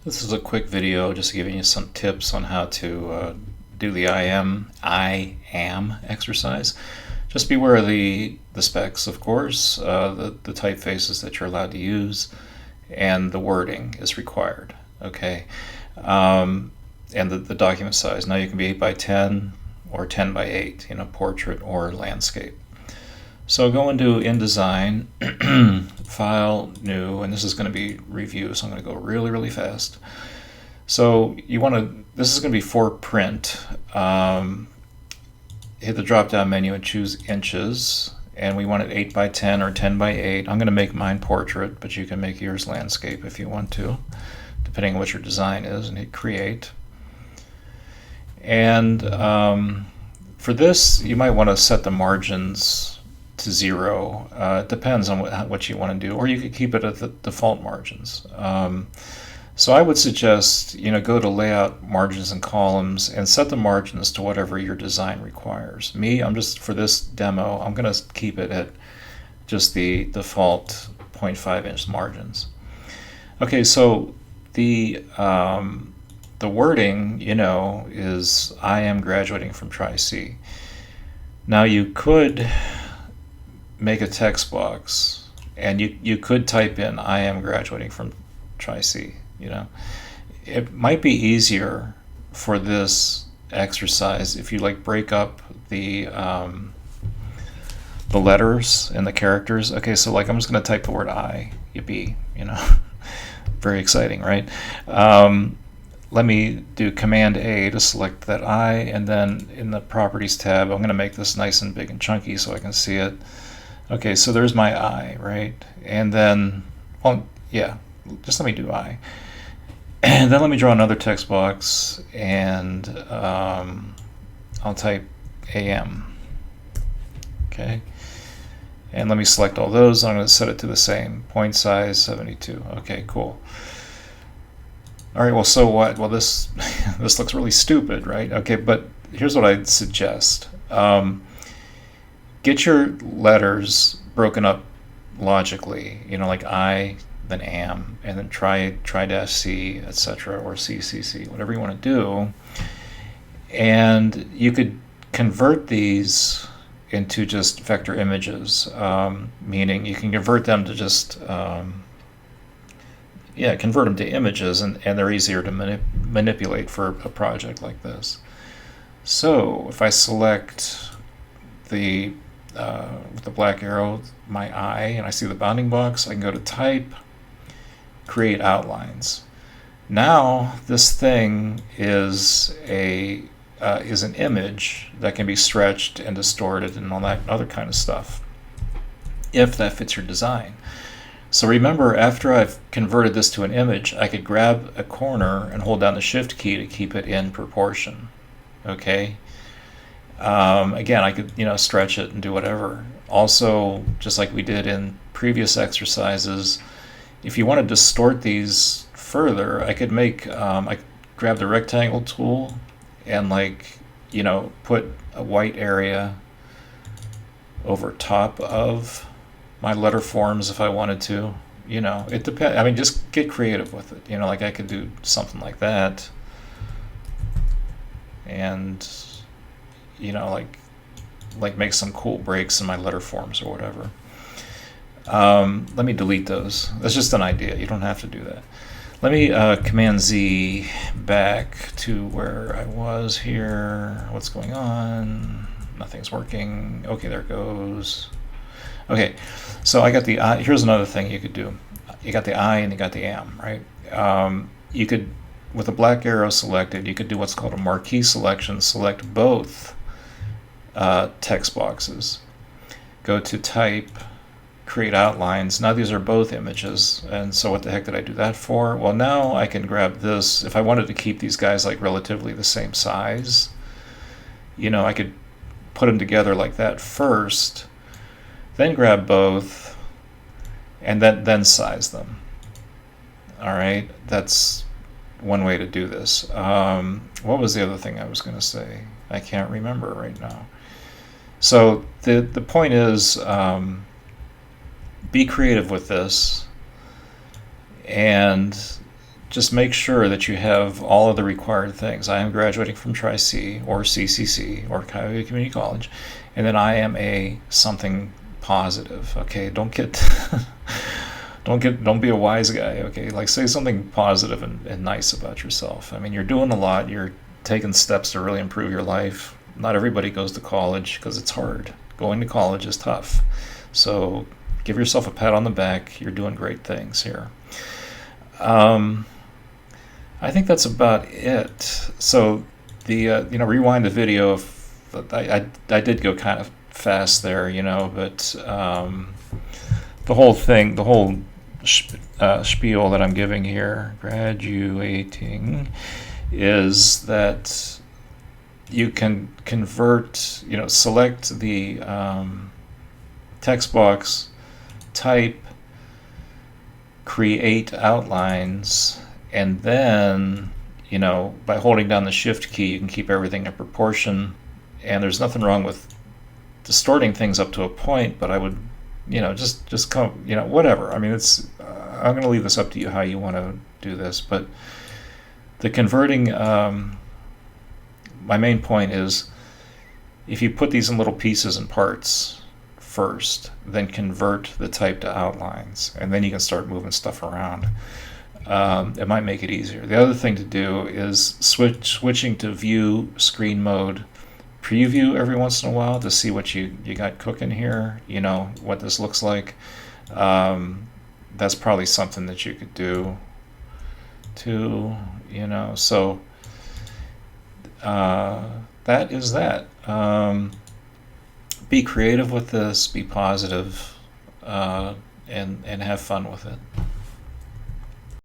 This is a quick video just giving you some tips on how to do the I am exercise. Just beware of the specs, of course, the typefaces that you're allowed to use, and the wording is required. Okay, and the document size. Now you can be 8 by 10 or 10 by 8, portrait or landscape. So go into InDesign, File, New, and this is going to be Review, so I'm going to go really, really fast. So this is going to be for print. Hit the drop-down menu and choose inches, and we want it 8 by 10 or 10 by 8. I'm going to make mine portrait, but you can make yours landscape if you want to, depending on what your design is, and hit Create. And for this, you might want to set the margins to 0. It depends on what you want to do, or you could keep it at the default margins. So I would suggest go to Layout, Margins and Columns, and set the margins to whatever your design requires. I'm just, for this demo, I'm going to keep it at just the default 0.5-inch margins. Okay, so the wording, is I am graduating from Tri-C. Now you could make a text box, and you could type in I am graduating from Tri-C. It might be easier for this exercise if you break up the letters and the characters. Okay, so I'm just going to type the word I, yippee, very exciting, right? Let me do Command A to select that I, and then in the Properties tab, I'm going to make this nice and big and chunky so I can see it. Okay, so there's my I, right? And then, just let me do I. And then let me draw another text box, and I'll type AM. Okay. And let me select all those. I'm going to set it to the same. Point size 72. Okay, cool. All right, well, so what? Well, this this looks really stupid, right? Okay, but here's what I'd suggest. Get your letters broken up logically, like I, then am, and then try-C, etc., or CCC, whatever you want to do. And you could convert these into just vector images, meaning you can convert them to just, convert them to images, and they're easier to manipulate for a project like this. So if I select the with the black arrow, my I, and I see the bounding box, I can go to Type, Create Outlines. Now this thing is an image that can be stretched and distorted and all that other kind of stuff, if that fits your design. So remember, after I've converted this to an image, I could grab a corner and hold down the Shift key to keep it in proportion. Okay. Again, I could stretch it and do whatever. Also, just like we did in previous exercises, if you want to distort these further, I could I could grab the rectangle tool and put a white area over top of my letter forms if I wanted to. It depends. I mean, just get creative with it. I could do something like that, and make some cool breaks in my letter forms or whatever. Let me delete those. That's just an idea. You don't have to do that. Let me Command Z back to where I was here. What's going on? Nothing's working. Okay, there it goes. Okay, so I got the I. Here's another thing you could do. You got the I and you got the am, right? You could, with a black arrow selected, you could do what's called a marquee selection. Select both text boxes. Go to Type, Create Outlines. Now these are both images, and so what the heck did I do that for? Well, now I can grab this. If I wanted to keep these guys relatively the same size, I could put them together like that first, then grab both, and then size them. All right, that's one way to do this. What was the other thing I was going to say? I can't remember right now. So the point is, be creative with this, and just make sure that you have all of the required things. I am graduating from Tri-C or CCC or Cuyahoga Community College, and then I am a something positive. Okay, don't be a wise guy. Okay, like say something positive and nice about yourself. I mean, you're doing a lot. You're taking steps to really improve your life. Not everybody goes to college because it's hard. Going to college is tough. So give yourself a pat on the back. You're doing great things here. I think that's about it. So rewind the video. I did go kind of fast there, but the whole thing, the whole spiel that I'm giving here, graduating, is that you can convert, select the text box, type, create outlines, and then, by holding down the shift key, you can keep everything in proportion. And there's nothing wrong with distorting things up to a point, but I would, just come, whatever. I mean, I'm going to leave this up to you how you want to do this, but the converting, my main point is if you put these in little pieces and parts first, then convert the type to outlines, and then you can start moving stuff around. It might make it easier. The other thing to do is switching to view screen mode preview every once in a while to see what you got cooking here, what this looks like. That's probably something that you could do too, so that is that. Be creative with this, be positive, and have fun with it.